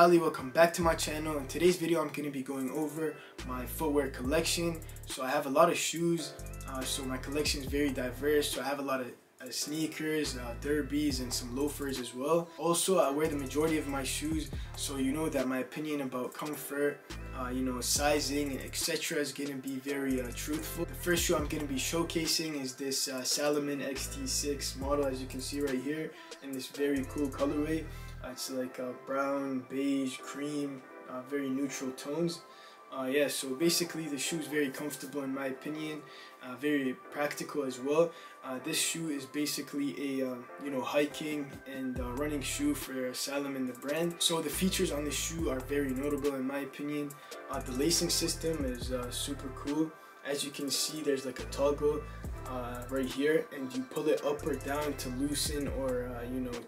Ali, welcome back to my channel. In today's video I'm going to be going over my footwear collection. So I have a lot of shoes, so my collection is very diverse. So I have a lot of sneakers, derbies, and some loafers as well. Also, I wear the majority of my shoes, so you know that my opinion about comfort, sizing, and etc. is going to be very truthful. The first shoe I'm going to be showcasing is this Salomon XT6 model, as you can see right here, in this very cool colorway. It's like brown, beige, cream, very neutral tones. So basically the shoe is very comfortable in my opinion, very practical as well. This shoe is basically a hiking and running shoe for Salomon, the brand. So the features on the shoe are very notable in my opinion. The lacing system is super cool. As you can see, there's like a toggle right here, and you pull it up or down to loosen or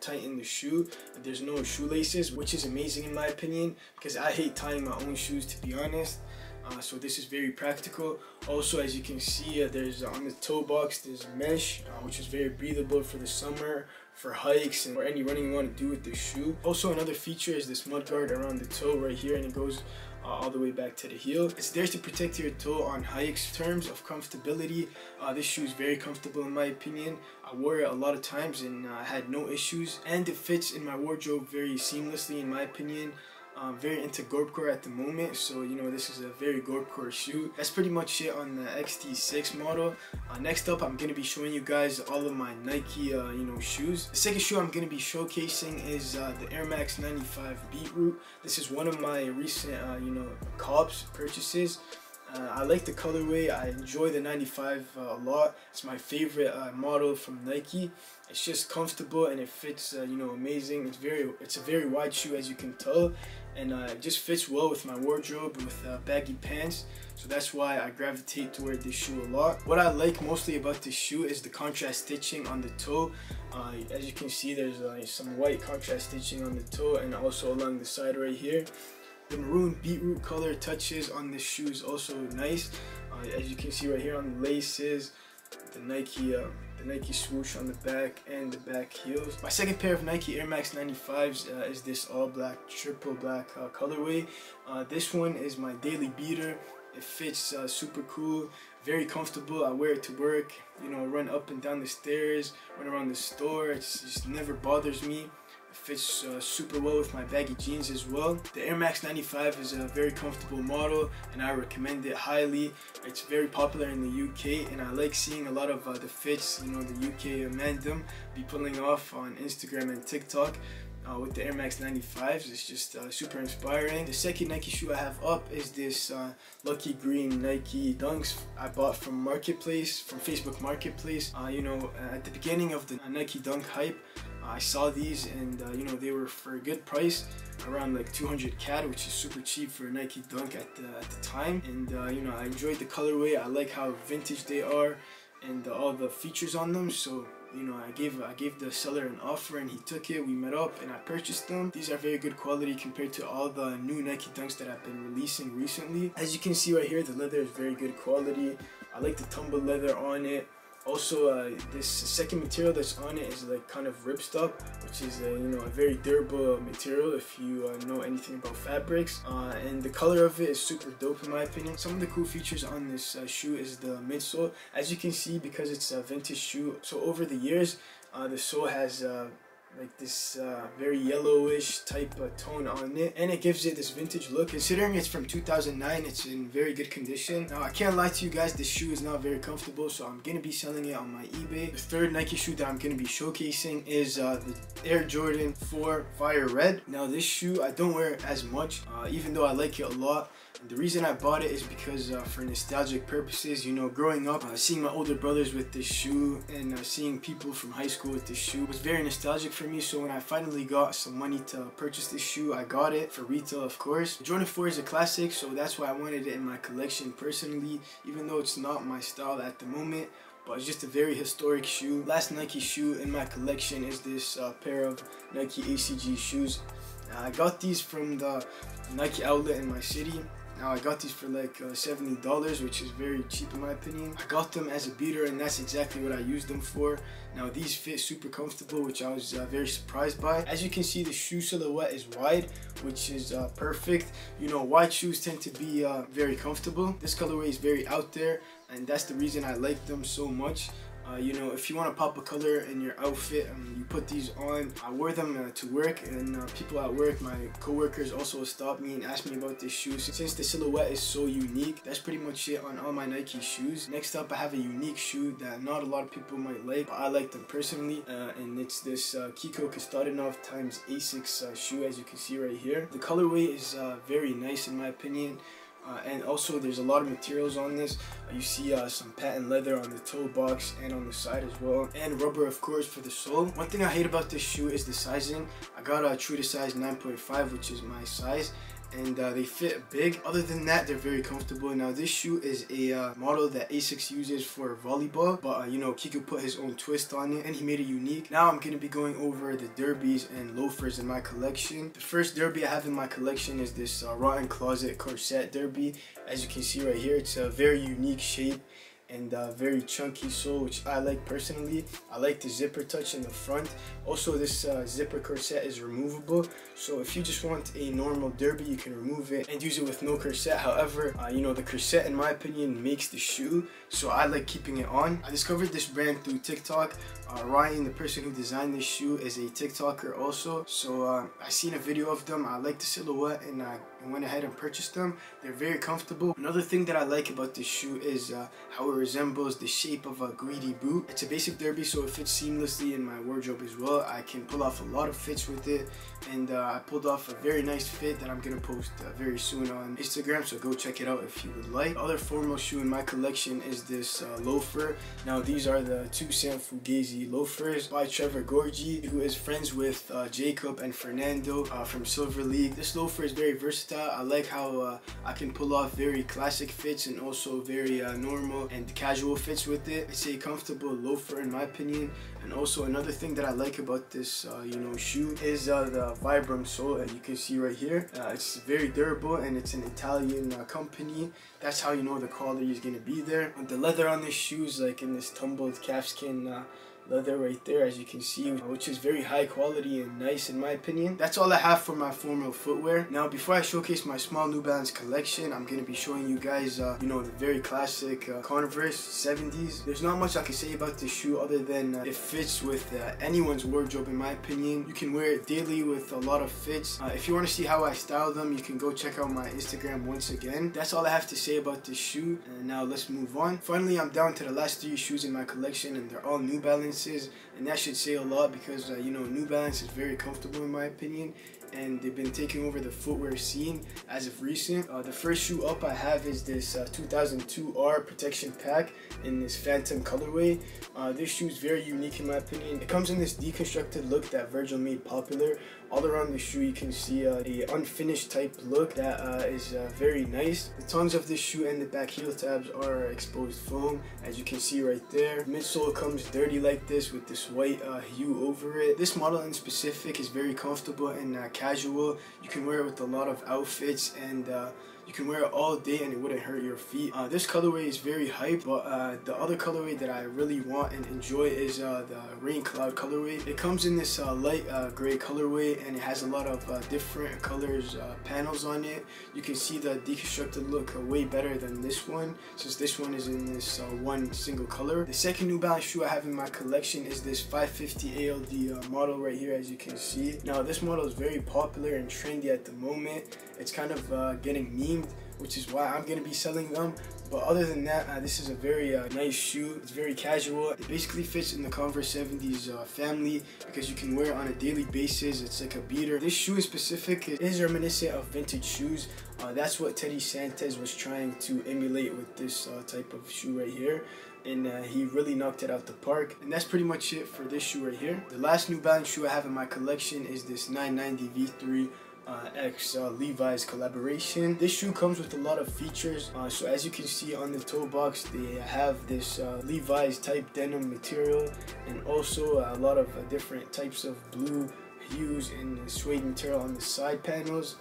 tighten the shoe. There's no shoelaces, which is amazing in my opinion, because I hate tying my own shoes, to be honest. So this is very practical. Also, as you can see, there's on the toe box there's mesh, which is very breathable for the summer, for hikes, and for any running you want to do with the shoe. Also, another feature is this mud guard around the toe right here, and it goes all the way back to the heel. It's there to protect your toe on hikes. In terms of comfortability, this shoe is very comfortable in my opinion. I wore it a lot of times and I had no issues, and it fits in my wardrobe very seamlessly in my opinion. I'm very into gorpcore at the moment, so this is a very gorpcore shoe. That's pretty much it on the XT6 model. Next up, I'm going to be showing you guys all of my Nike shoes. The second shoe I'm going to be showcasing is the Air Max 95 Beetroot. This is one of my recent Cops purchases. I like the colorway. I enjoy the 95 a lot. It's my favorite model from Nike. It's just comfortable and it fits amazing. It's a very wide shoe, as you can tell, and it just fits well with my wardrobe with baggy pants. So that's why I gravitate toward this shoe a lot. What I like mostly about this shoe is the contrast stitching on the toe. As you can see, there's some white contrast stitching on the toe and also along the side right here. The maroon beetroot color touches on this shoe is also nice. As you can see right here on the laces, the Nike swoosh on the back and the back heels. My second pair of Nike Air Max 95s is this all black, triple black colorway. This one is my daily beater. It fits super cool, very comfortable. I wear it to work, run up and down the stairs, run around the store. It just never bothers me. It fits super well with my baggy jeans as well. The Air Max 95 is a very comfortable model and I recommend it highly. It's very popular in the UK and I like seeing a lot of the fits, the UK mandem be pulling off on Instagram and TikTok. With the Air Max 95s, it's just super inspiring. The second Nike shoe I have up is this lucky green Nike Dunks I bought from Marketplace, from Facebook Marketplace. At the beginning of the Nike Dunk hype, I saw these and they were for a good price, around like 200 CAD, which is super cheap for a Nike Dunk at the time. And I enjoyed the colorway. I like how vintage they are and all the features on them. So I gave the seller an offer and he took it. We met up and I purchased them. These are very good quality compared to all the new Nike Dunks that I've been releasing recently. As you can see right here, the leather is very good quality. I like the tumble leather on it. Also, this second material that's on it is like kind of Ribstop, which is a very durable material if you know anything about fabrics. And the color of it is super dope in my opinion. Some of the cool features on this shoe is the midsole. As you can see, because it's a vintage shoe, so over the years, the sole has like this very yellowish type tone on it, and it gives it this vintage look. Considering it's from 2009, it's in very good condition. Now, I can't lie to you guys, this shoe is not very comfortable, so I'm gonna be selling it on my eBay. The third Nike shoe that I'm gonna be showcasing is the Air Jordan 4 Fire Red. Now, this shoe I don't wear as much, even though I like it a lot. And the reason I bought it is because for nostalgic purposes, growing up, seeing my older brothers with this shoe and seeing people from high school with this shoe was very nostalgic for me. So when I finally got some money to purchase this shoe, I got it for retail, of course. The Jordan 4 is a classic, so that's why I wanted it in my collection personally, even though it's not my style at the moment. But it's just a very historic shoe. Last Nike shoe in my collection is this pair of Nike ACG shoes. I got these from the Nike outlet in my city. Now I got these for like $70, which is very cheap in my opinion. I got them as a beater, and that's exactly what I used them for. Now these fit super comfortable, which I was very surprised by. As you can see, the shoe silhouette is wide, which is perfect. You know, wide shoes tend to be very comfortable. This colorway is very out there, and that's the reason I like them so much. You know, if you want to pop a color in your outfit, you put these on. I wear them to work, and people at work, my co-workers, also stop me and ask me about this shoe. Since the silhouette is so unique, that's pretty much it on all my Nike shoes. Next up, I have a unique shoe that not a lot of people might like, but I like them personally, and it's this Kiko Kostadinov times A6 shoe, as you can see right here. The colorway is very nice in my opinion. And also there's a lot of materials on this. You see some patent leather on the toe box and on the side as well, and rubber of course for the sole. One thing I hate about this shoe is the sizing. I got a true to size 9.5, which is my size, and they fit big. Other than that, they're very comfortable. Now this shoe is a model that A6 uses for volleyball, but you know, Kiko put his own twist on it and he made it unique. Now I'm going to be going over the derbies and loafers in my collection. The first derby I have in my collection is this Rotten Closet corset derby. As you can see right here, it's a very unique shape and very chunky sole, which I like personally. I like the zipper touch in the front. Also, this zipper corset is removable, so if you just want a normal derby, you can remove it and use it with no corset. However, you know, the corset in my opinion makes the shoe, so I like keeping it on. I discovered this brand through TikTok. Ryan, the person who designed this shoe, is a TikToker also, so I seen a video of them. I like the silhouette, and I went ahead and purchased them. They're very comfortable. Another thing that I like about this shoe is how it resembles the shape of a greedy boot. It's a basic derby, so it fits seamlessly in my wardrobe as well. I can pull off a lot of fits with it, and I pulled off a very nice fit that I'm gonna post very soon on Instagram, so go check it out if you would like. The other formal shoe in my collection is this loafer. Now these are the 2 cent Fugazi loafers by Trevor Gorgie, who is friends with Jacob and Fernando from Silver League. This loafer is very versatile. I like how I can pull off very classic fits and also very normal and casual fits with it. It's a comfortable loafer in my opinion. And also another thing that I like about this you know, shoe is the Vibram sole that you can see right here. It's very durable, and it's an Italian company. That's how you know the quality is gonna be there. And the leather on this shoe is like in this tumbled calfskin leather right there, as you can see, which is very high quality and nice in my opinion. That's all I have for my formal footwear. Now before I showcase my small New Balance collection, I'm going to be showing you guys you know, the very classic Carnivore 70s. There's not much I can say about this shoe other than it fits with anyone's wardrobe in my opinion. You can wear it daily with a lot of fits. If you want to see how I style them, you can go check out my Instagram once again. That's all I have to say about this shoe, and now let's move on. Finally, I'm down to the last 3 shoes in my collection, and they're all New Balance. And that should say a lot because you know, New Balance is very comfortable in my opinion, and they've been taking over the footwear scene as of recent. The first shoe up I have is this 2002 R Protection Pack in this Phantom colorway. This shoe is very unique in my opinion. It comes in this deconstructed look that Virgil made popular. All around the shoe you can see a unfinished type look that is very nice. The tongues of this shoe and the back heel tabs are exposed foam, as you can see right there. The midsole comes dirty like this with this white hue over it. This model in specific is very comfortable and casual. You can wear it with a lot of outfits, and you can wear it all day and it wouldn't hurt your feet. This colorway is very hype, but the other colorway that I really want and enjoy is the Rain Cloud colorway. It comes in this light gray colorway, and it has a lot of different colors panels on it. You can see the deconstructed look way better than this one, since this one is in this one single color. The second New Balance shoe I have in my collection is this 550 ALD model right here, as you can see. Now this model is very popular and trendy at the moment. It's kind of getting memed, which is why I'm going to be selling them. But other than that, this is a very nice shoe. It's very casual. It basically fits in the Converse 70s family because you can wear it on a daily basis. It's like a beater. This shoe in specific is reminiscent of vintage shoes. That's what Teddy Santos was trying to emulate with this type of shoe right here. And he really knocked it out the park. And that's pretty much it for this shoe right here. The last New Balance shoe I have in my collection is this 990 V3 X Levi's collaboration. This shoe comes with a lot of features. So as you can see on the toe box, they have this Levi's type denim material, and also a lot of different types of blue hues in the suede material on the side panels.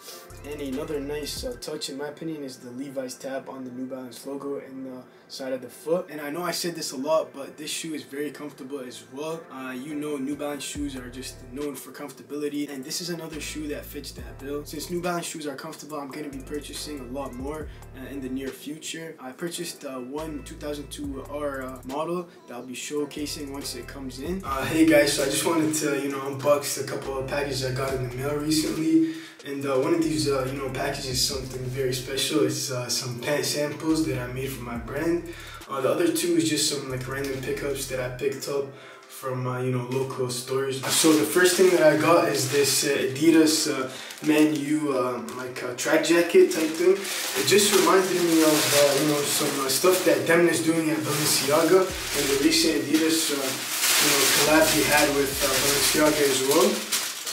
And another nice touch in my opinion is the Levi's tab on the New Balance logo in the side of the foot. And I know I said this a lot, but this shoe is very comfortable as well. You know, New Balance shoes are just known for comfortability, and this is another shoe that fits that bill. Since New Balance shoes are comfortable, I'm going to be purchasing a lot more in the near future. I purchased one 2002R model that I'll be showcasing once it comes in. Hey guys, so I just wanted to unbox a couple of packages I got in the mail recently. And one of these packages is something very special. It's some pant samples that I made for my brand. The other two is just some like random pickups that I picked up from local stores. So the first thing that I got is this Adidas Menu track jacket type thing. It just reminded me of some stuff that Demna is doing at Balenciaga and the recent Adidas collab he had with Balenciaga as well.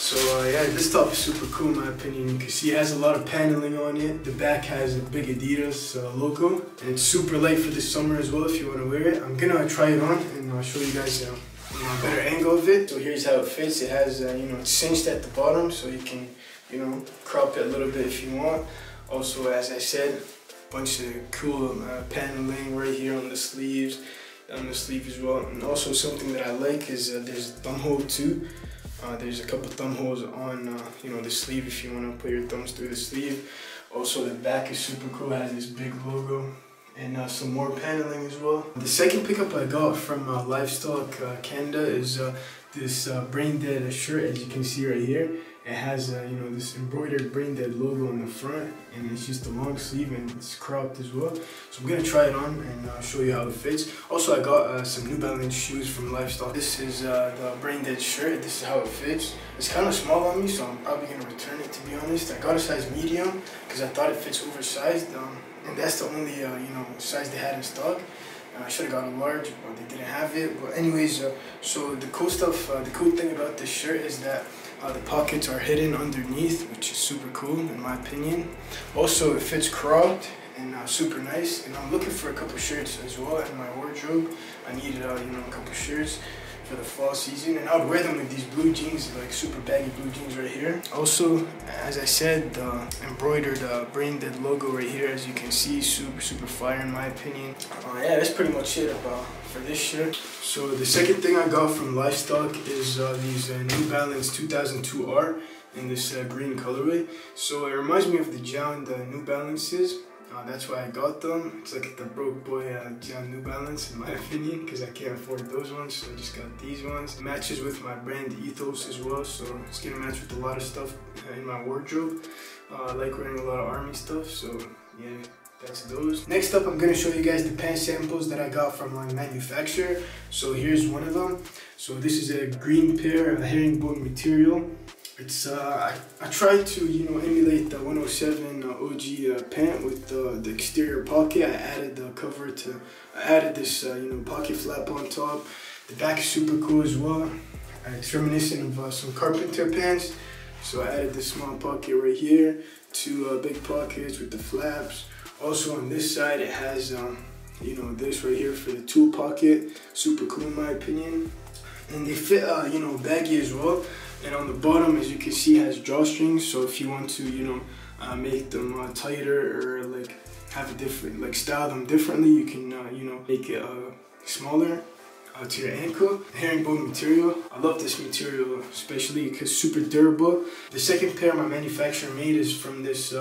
So yeah, this top is super cool in my opinion. You can see it has a lot of paneling on it. The back has a big Adidas logo, and it's super light for the summer as well if you want to wear it. I'm gonna try it on and I'll show you guys a better angle of it. So here's how it fits. It has it's cinched at the bottom, so you can crop it a little bit if you want. Also, as I said, a bunch of cool paneling right here on the sleeves, on the sleeve as well. And also something that I like is there's a thumb hole too. There's a couple thumb holes on the sleeve if you want to put your thumbs through the sleeve. Also the back is super cool, it has this big logo and some more paneling as well. The second pickup I got from Livestock Canada is this Brain Dead shirt, as you can see right here. It has this embroidered Brain Dead logo on the front, and it's just a long sleeve and it's cropped as well. So I'm gonna try it on and show you how it fits. Also, I got some New Balance shoes from Livestock. This is the Brain Dead shirt. This is how it fits. It's kind of small on me, so I'm probably gonna return it, to be honest. I got a size medium because I thought it fits oversized, and that's the only size they had in stock. I should have got a large, but they didn't have it. But anyways, so the cool stuff, the cool thing about this shirt is that the pockets are hidden underneath, which is super cool in my opinion. Also, it fits cropped and super nice. And I'm looking for a couple shirts as well in my wardrobe. I needed a couple shirts for the fall season, and I would wear them with these blue jeans, like super baggy blue jeans right here. Also, as I said, the embroidered Brain Dead logo right here, as you can see, super fire in my opinion. Yeah, that's pretty much it for this shirt. So the second thing I got from Livestock is these New Balance 2002R in this green colorway. So it reminds me of the John New Balances. That's why I got them. It's like the broke boy John New Balance in my opinion, because I can't afford those ones, so I just got these ones. It matches with my brand ethos as well, so it's gonna match with a lot of stuff in my wardrobe. I like wearing a lot of army stuff, so yeah, that's those. Next up, I'm gonna show you guys the pant samples that I got from my manufacturer. So here's one of them. So this is a green pair of herringbone material. It's I tried to emulate the 107 OG pant with the exterior pocket. I added the cover to, I added this pocket flap on top. The back is super cool as well. It's reminiscent of some carpenter pants. So I added this small pocket right here, two big pockets with the flaps. Also on this side it has this right here for the tool pocket. Super cool in my opinion. And they fit baggy as well. And on the bottom, as you can see, has drawstrings. So if you want to, make them tighter or like have a different, style them differently, you can, make it smaller to your ankle. Herringbone material. I love this material, especially because it's super durable. The second pair my manufacturer made is from this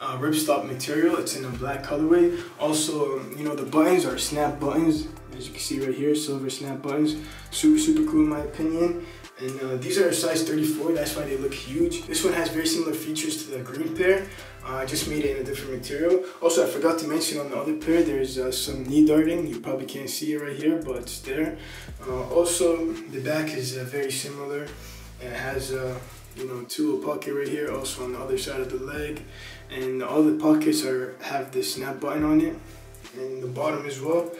Ribstop material. It's in a black colorway. Also, the buttons are snap buttons, as you can see right here, silver snap buttons. Super cool in my opinion. And these are a size 34, that's why they look huge. This one has very similar features to the green pair. I just made it in a different material. Also, I forgot to mention on the other pair, there's some knee darting. You probably can't see it right here, but it's there. Also, the back is very similar. It has tool pocket right here, also on the other side of the leg. And all the pockets have this snap button on it. And the bottom as well.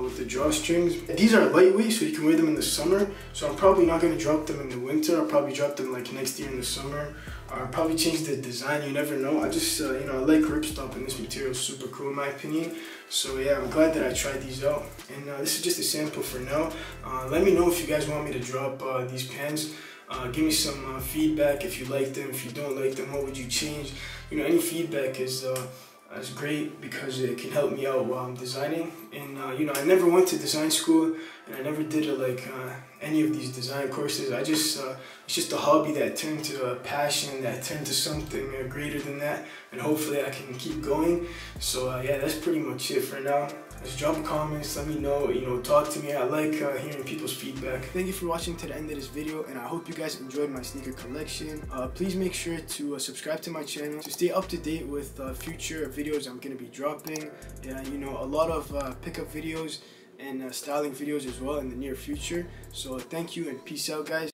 With the drawstrings. These are lightweight, so you can wear them in the summer. So I'm probably not going to drop them in the winter. I'll probably drop them like next year in the summer. I'll probably change the design, you never know. I just, I like Ribstop, and this material is super cool in my opinion. So yeah, I'm glad that I tried these out. And this is just a sample for now. Let me know if you guys want me to drop these pants Give me some feedback if you like them. If you don't like them, what would you change? You know, any feedback is great because it can help me out while I'm designing. And you know, I never went to design school, and I never did any of these design courses. It's just a hobby that turned to a passion, that turned to something greater than that, and hopefully I can keep going. So yeah, that's pretty much it for now. Just drop a comments, let me know, you know, talk to me. I like hearing people's feedback. Thank you for watching to the end of this video, and I hope you guys enjoyed my sneaker collection. Please make sure to subscribe to my channel to stay up to date with future videos I'm going to be dropping. You know, a lot of pickup videos and styling videos as well in the near future. So thank you and peace out, guys.